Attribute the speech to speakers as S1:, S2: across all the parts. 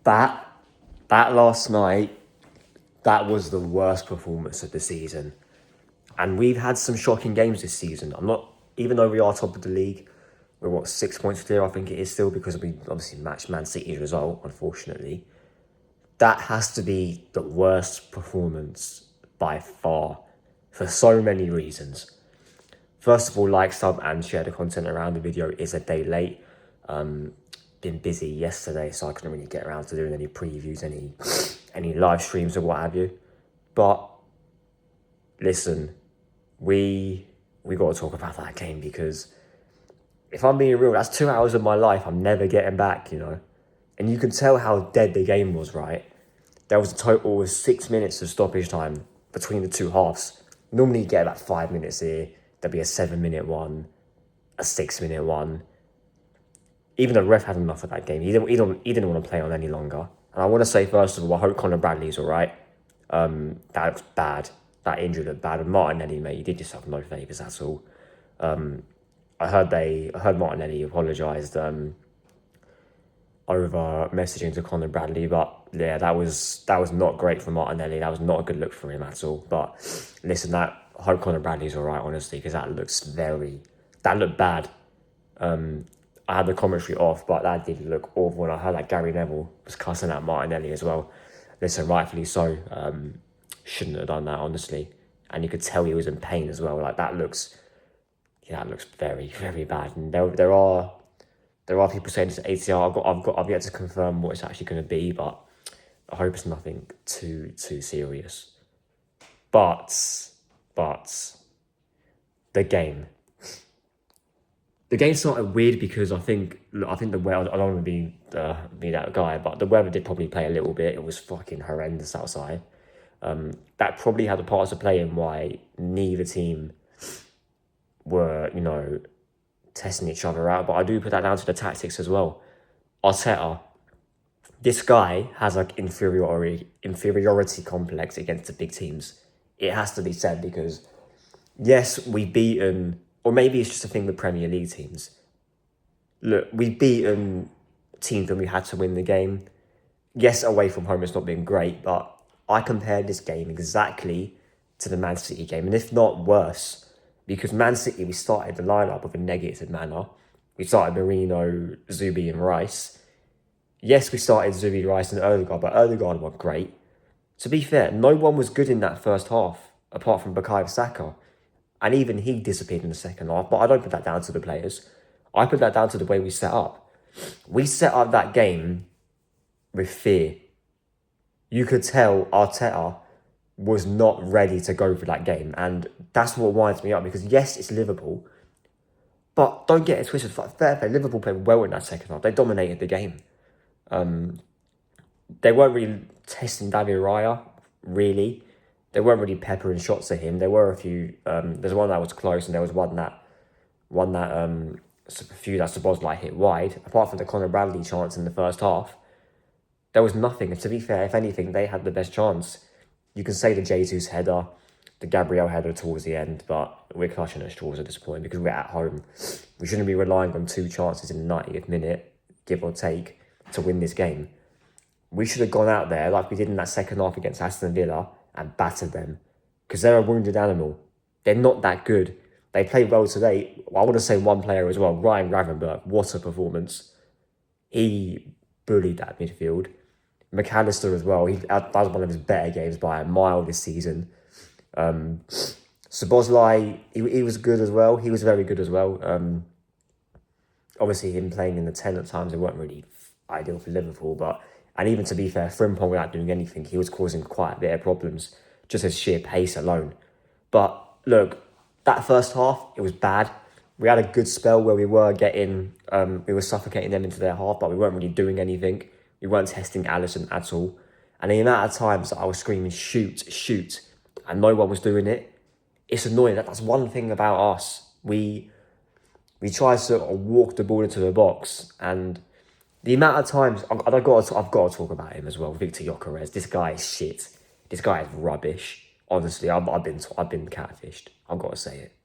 S1: That that last night, that was the worst performance of the season. And we've had some shocking games this season. I'm not, even though we are top of the league, we're 6 points clear, I think it is still, because we obviously matched Man City's result, unfortunately. That has to be the worst performance by far for so many reasons. First of all, like, sub, and share the content around the video is a day late. Been busy yesterday, so I couldn't really get around to doing any previews, any live streams or what have you. But listen, we got to talk about that game, because if I'm being real, that's 2 hours of my life I'm never getting back, you know. And you can tell how dead the game was, right? There was a total of 6 minutes of stoppage time between the two halves. Normally you get about 5 minutes here. There'd be a 7-minute one, a 6-minute one. Even the ref had enough of that game. He didn't want to play on any longer. And I want to say, first of all, I hope Conor Bradley's all right. That looks bad. That injury looked bad. And Martinelli, mate, you did yourself no favours at all. I heard Martinelli apologised over messaging to Conor Bradley, but yeah, that was not great for Martinelli. That was not a good look for him at all. But listen, I hope Conor Bradley's all right, honestly, because that looked bad. I had the commentary off, but that did look awful. And I heard that Gary Neville was cussing at Martinelli as well. Listen, rightfully so. Shouldn't have done that, honestly. And you could tell he was in pain as well. Like, that looks very, very bad. And there are people saying it's ATR. I've yet to confirm what it's actually going to be, but I hope it's nothing too serious. But the game. The game started weird because I think the weather. I don't want to be that guy, but the weather did probably play a little bit. It was fucking horrendous outside. That probably had a part to play in why neither team were, testing each other out. But I do put that down to the tactics as well. Arteta, this guy has like inferiority complex against the big teams. It has to be said, because yes, we've beaten. Or maybe it's just a thing with Premier League teams. Look, we've beaten teams when we had to win the game. Yes, away from home it's not been great, but I compared this game exactly to the Man City game, and if not worse, because Man City, we started the lineup with a negative manner. We started Marino, Zubi and Rice. Yes, we started Zubi, Rice and Odegaard, but Odegaard wasn't great. To be fair, no one was good in that first half, apart from Bukayo Saka. And even he disappeared in the second half. But I don't put that down to the players. I put that down to the way we set up. We set up that game with fear. You could tell Arteta was not ready to go for that game. And that's what winds me up. Because yes, it's Liverpool. But don't get it twisted. Fair play. Liverpool played well in that second half. They dominated the game. They weren't really testing David Raya, really. They weren't really peppering shots at him. There were a few. There's one that was close, and there was a few that Szoboszlai hit wide. Apart from the Conor Bradley chance in the first half, there was nothing. And to be fair, if anything, they had the best chance. You can say the Jesus header, the Gabriel header towards the end, but we're clutching at straws at this point because we're at home. We shouldn't be relying on 2 chances in the 90th minute, give or take, to win this game. We should have gone out there like we did in that second half against Aston Villa and battered them, because they're a wounded animal. They're not that good. They played well today. I want to say one player as well, Ryan Gravenberch. What a performance. He bullied that midfield. McAllister as well. That was one of his better games by a mile this season. Szoboszlai, he was good as well. He was very good as well. Obviously, him playing in the 10 at times, it weren't really ideal for Liverpool, and even to be fair, Frimpong, without doing anything, he was causing quite a bit of problems, just his sheer pace alone. But look, that first half, it was bad. We had a good spell where we were suffocating them into their half, but we weren't really doing anything. We weren't testing Alisson at all. And the amount of times that I was screaming, shoot, and no one was doing it, it's annoying. That's one thing about us. We try to sort of walk the ball into the box, and the amount of times I've got to talk about him as well. Victor Gyökeres, this guy is shit. This guy is rubbish. Honestly, I've been catfished. I've got to say it.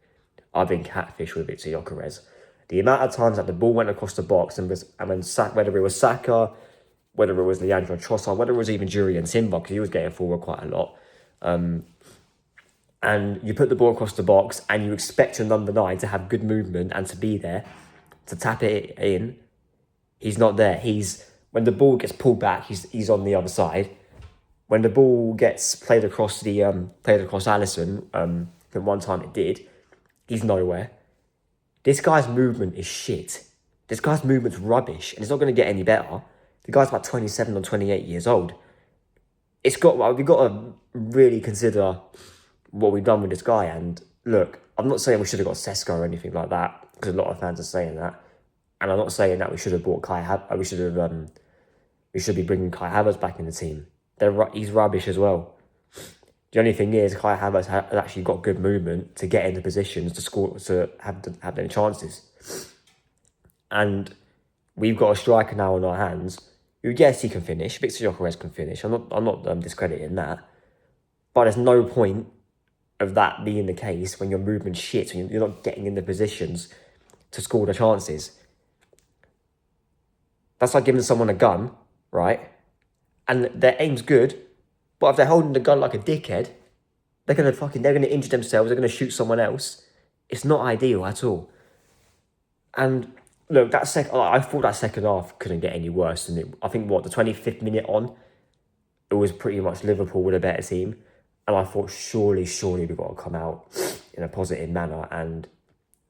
S1: I've been catfished with Victor Gyökeres. The amount of times that the ball went across the box and whether it was Saka, whether it was Leandro Trossard, whether it was even Julian Timber, because he was getting forward quite a lot. And you put the ball across the box and you expect your number 9 to have good movement and to be there, to tap it in. He's not there. When the ball gets pulled back, he's on the other side. When the ball gets played across Alisson, the one time it did, he's nowhere. This guy's movement is shit. This guy's movement's rubbish, and it's not going to get any better. The guy's about 27 or 28 years old. We've got to really consider what we've done with this guy. And look, I'm not saying we should have got Sesko or anything like that, because a lot of fans are saying that. And I'm not saying that we should have bought Kai Havertz. We should be bringing Kai Havertz back in the team. He's rubbish as well. The only thing is, Kai Havertz has actually got good movement to get into positions to score, to have their chances. And we've got a striker now on our hands who, yes, he can finish. Victor Gyökeres can finish. I'm not discrediting that. But there's no point of that being the case when your movement's shit, when you're not getting in the positions to score the chances. That's like giving someone a gun, right? And their aim's good, but if they're holding the gun like a dickhead, they're gonna injure themselves. They're gonna shoot someone else. It's not ideal at all. And look, I thought that second half couldn't get any worse than it. I think the 25th minute on, it was pretty much Liverpool with a better team, and I thought surely we've got to come out in a positive manner, and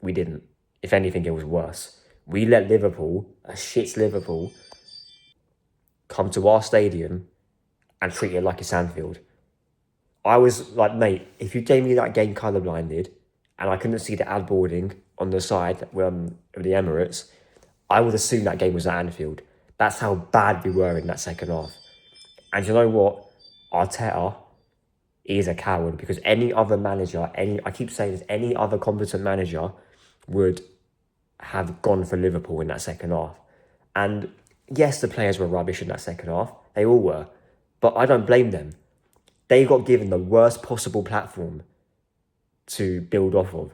S1: we didn't. If anything, it was worse. We let Liverpool, a shit Liverpool, come to our stadium and treat it like it's Anfield. I was like, mate, if you gave me that game colour-blinded and I couldn't see the ad boarding on the side of the Emirates, I would assume that game was at Anfield. That's how bad we were in that second half. And you know what? Arteta is a coward, because any other manager, I keep saying this, any other competent manager would have gone for Liverpool in that second half. And yes, the players were rubbish in that second half. They all were. But I don't blame them. They got given the worst possible platform to build off of.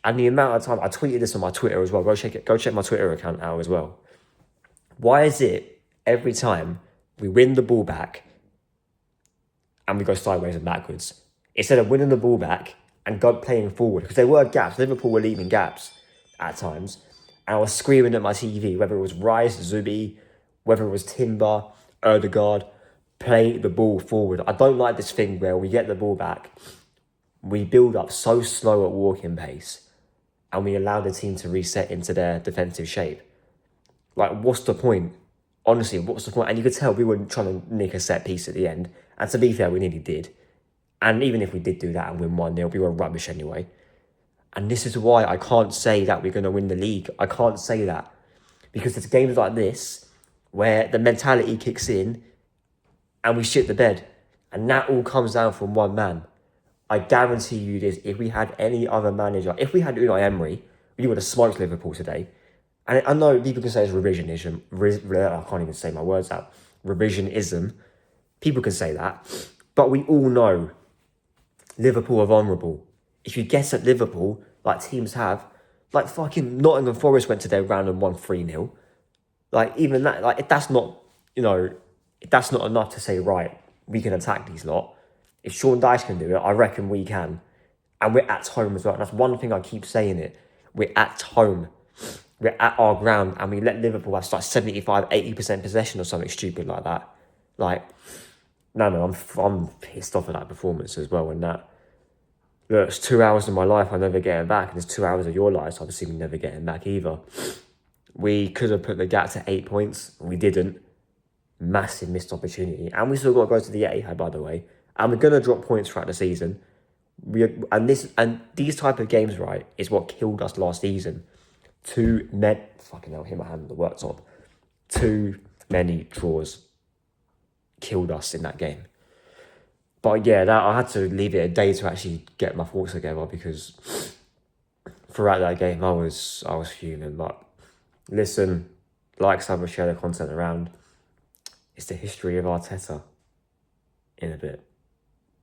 S1: And the amount of time, I tweeted this on my Twitter as well. Go check my Twitter account out as well. Why is it every time we win the ball back and we go sideways and backwards, instead of winning the ball back and playing forward? Because there were gaps. Liverpool were leaving gaps at times. And I was screaming at my TV, whether it was Rice, Zubi, whether it was Timber, Ødegaard, play the ball forward. I don't like this thing where we get the ball back, we build up so slow at walking pace, and we allow the team to reset into their defensive shape. Like, what's the point? Honestly, what's the point? And you could tell we were trying to nick a set piece at the end. And to be fair, we nearly did. And even if we did do that and win 1-0, we were rubbish anyway. And this is why I can't say that we're going to win the league. I can't say that. Because there's games like this where the mentality kicks in and we shit the bed. And that all comes down from one man. I guarantee you this, if we had any other manager, if we had Unai Emery, we would have smoked Liverpool today. And I know people can say it's revisionism. I can't even say my words out. Revisionism. People can say that. But we all know Liverpool are vulnerable. If you guess at Liverpool, like teams have, like fucking Nottingham Forest went to their round and won 3-0. Like, even that, like, that's not enough to say, right, we can attack these lot. If Sean Dyche can do it, I reckon we can. And we're at home as well. And that's one thing I keep saying it. We're at home. We're at our ground, and we let Liverpool have like 75, 80% possession or something stupid like that. Like, no, I'm pissed off at that performance as well. And that, look, it's 2 hours of my life I'm never getting back, and there's 2 hours of your life, so obviously we're never getting back either. We could have put the gap to 8 points. We didn't. Massive missed opportunity. And we still got to go to the Etihad, by the way. And we're going to drop points throughout the season. These type of games, right, is what killed us last season. Fucking hell, hit my hand on the worktop. Too many draws killed us in that game. But yeah, I had to leave it a day to actually get my thoughts together, because throughout that game I was fuming. But listen, like, sub, share the content around. It's the history of Arteta in a bit.